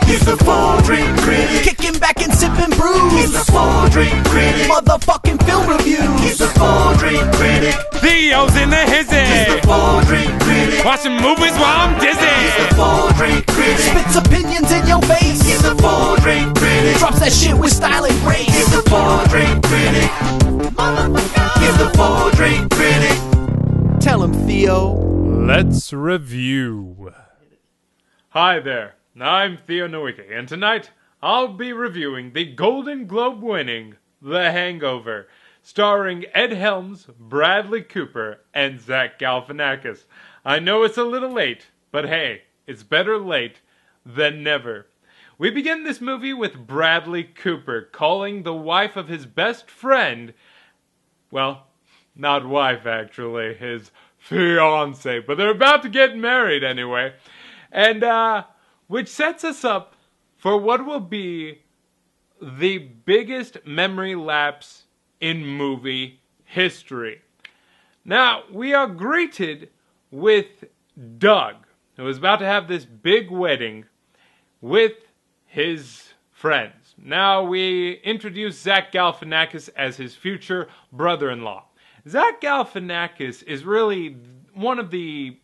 He's the full-drink critic. Kicking back and sipping brews. He's the full-drink critic. Motherfucking film reviews. He's the full-drink critic. Theo's in the hizzy. He's the full-drink critic. Watching movies while I'm dizzy. He's the full-drink critic. Spits opinions in your face. He's the full-drink critic. Drops that shit with style and grace. He's the full-drink critic. He's the full-drink critic. Tell him, Theo. Let's review. Hi there, I'm Theo Nowicki, and tonight I'll be reviewing the Golden Globe winning The Hangover, starring Ed Helms, Bradley Cooper, and Zach Galifianakis. I know it's a little late, but hey, it's better late than never. We begin this movie with Bradley Cooper calling the wife of his best friend, well, not wife actually, his fiance, but they're about to get married anyway, and which sets us up for what will be the biggest memory lapse in movie history. Now, we are greeted with Doug, who is about to have this big wedding with his friends. Now, we introduce Zach Galifianakis as his future brother-in-law. Zach Galifianakis is really one of the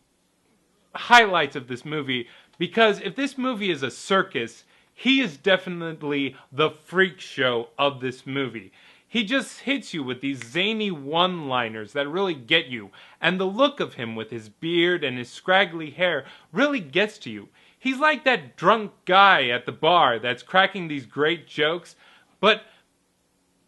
highlights of this movie, because if this movie is a circus, he is definitely the freak show of this movie. He just hits you with these zany one-liners that really get you, and the look of him with his beard and his scraggly hair really gets to you. He's like that drunk guy at the bar that's cracking these great jokes, but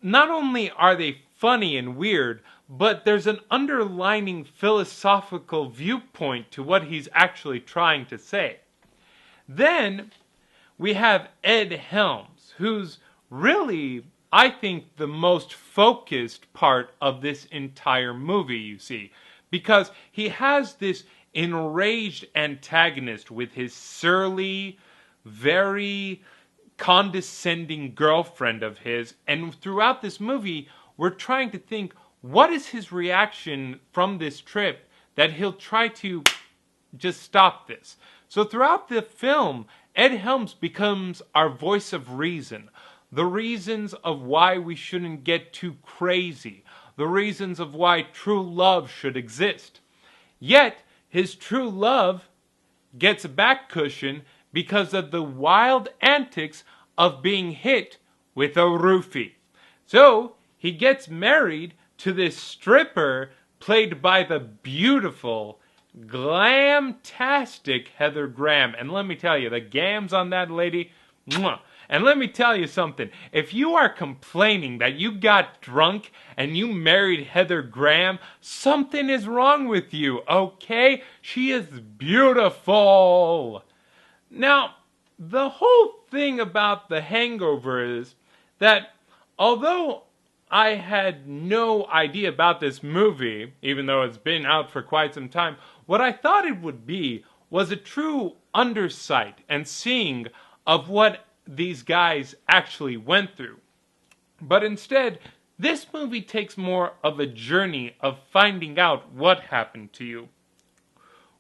not only are they funny and weird, but there's an underlining philosophical viewpoint to what he's actually trying to say. Then we have Ed Helms, who's really, I think, the most focused part of this entire movie, you see, because he has this enraged antagonist with his surly, very condescending girlfriend of his, and throughout this movie, we're trying to think, what is his reaction from this trip that he'll try to just stop this? So throughout the film, Ed Helms becomes our voice of reason. The reasons of why we shouldn't get too crazy. The reasons of why true love should exist. Yet, his true love gets a back cushion because of the wild antics of being hit with a roofie. So, he gets married to this stripper played by the beautiful, glam-tastic Heather Graham. And let me tell you, the gams on that lady, mwah. And let me tell you something, if you are complaining that you got drunk and you married Heather Graham, something is wrong with you, okay? She is beautiful. Now, the whole thing about The Hangover is that although I had no idea about this movie, even though it's been out for quite some time, what I thought it would be was a true undersight and seeing of what these guys actually went through. But instead, this movie takes more of a journey of finding out what happened to you,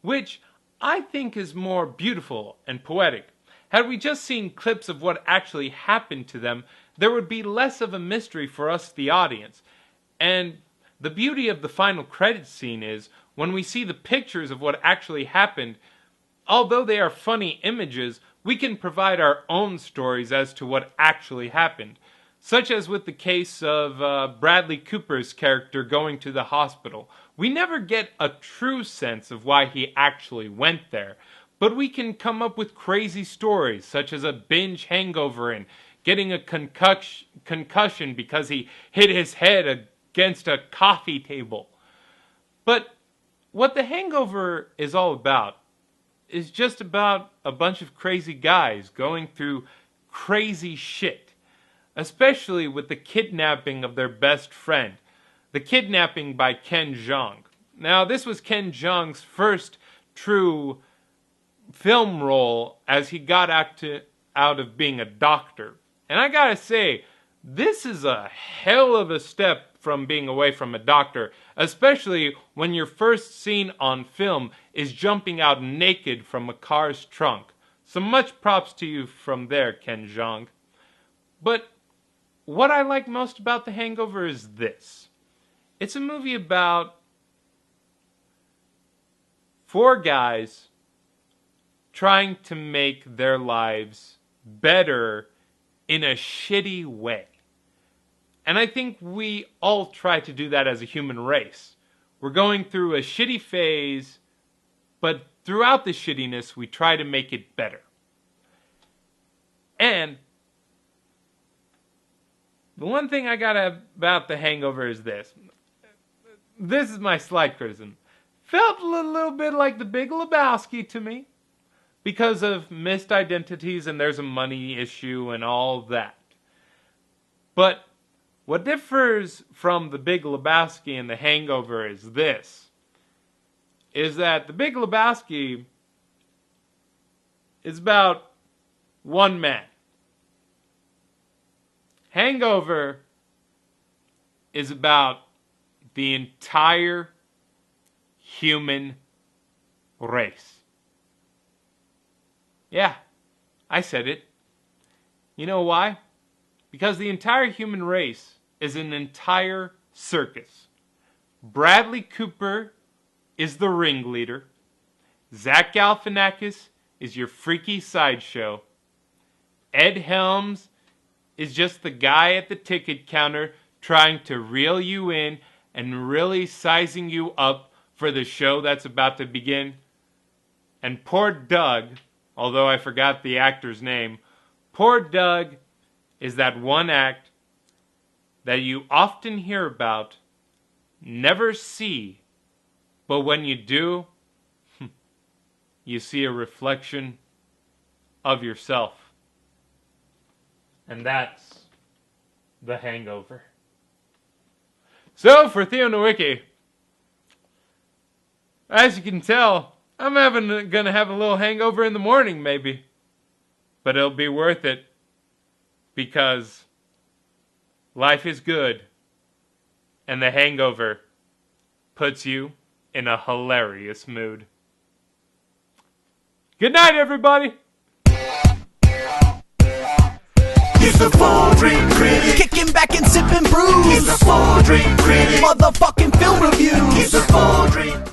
which I think is more beautiful and poetic. Had we just seen clips of what actually happened to them, there would be less of a mystery for us, the audience. And the beauty of the final credits scene is, when we see the pictures of what actually happened, although they are funny images, we can provide our own stories as to what actually happened. Such as with the case of Bradley Cooper's character going to the hospital. We never get a true sense of why he actually went there, but we can come up with crazy stories, such as a binge hangover and getting a concussion because he hit his head against a coffee table. But what The Hangover is all about is just about a bunch of crazy guys going through crazy shit, especially with the kidnapping of their best friend, the kidnapping by Ken Jeong. Now, this was Ken Jeong's first true film role as he got out of being a doctor. And I gotta say, this is a hell of a step from being away from a doctor, especially when your first scene on film is jumping out naked from a car's trunk. So much props to you from there, Ken Jeong. But what I like most about The Hangover is this. It's a movie about 4 guys trying to make their lives better in a shitty way. And I think we all try to do that as a human race. We're going through a shitty phase, but throughout the shittiness, we try to make it better. And the one thing I got about The Hangover is this. This is my slight criticism. Felt a little bit like The Big Lebowski to me because of missed identities and there's a money issue and all that. But what differs from The Big Lebowski and The Hangover is this. Is that The Big Lebowski is about one man. Hangover is about the entire human race. Yeah, I said it. You know why? Because the entire human race is an entire circus. Bradley Cooper is the ringleader. Zach Galifianakis is your freaky sideshow. Ed Helms is just the guy at the ticket counter trying to reel you in and really sizing you up for the show that's about to begin. And poor Doug, although I forgot the actor's name, poor Doug is that one act that you often hear about, never see, but when you do, you see a reflection of yourself. And that's The Hangover. So, for Theo Nowicki, as you can tell, I'm gonna have a little hangover in the morning, maybe. But it'll be worth it. Because life is good. And The Hangover puts you in a hilarious mood. Good night, everybody! He's the 4-drink critic. Kicking back and sipping brews. He's the 4-drink critic. Motherfucking film reviews. He's the 4-drink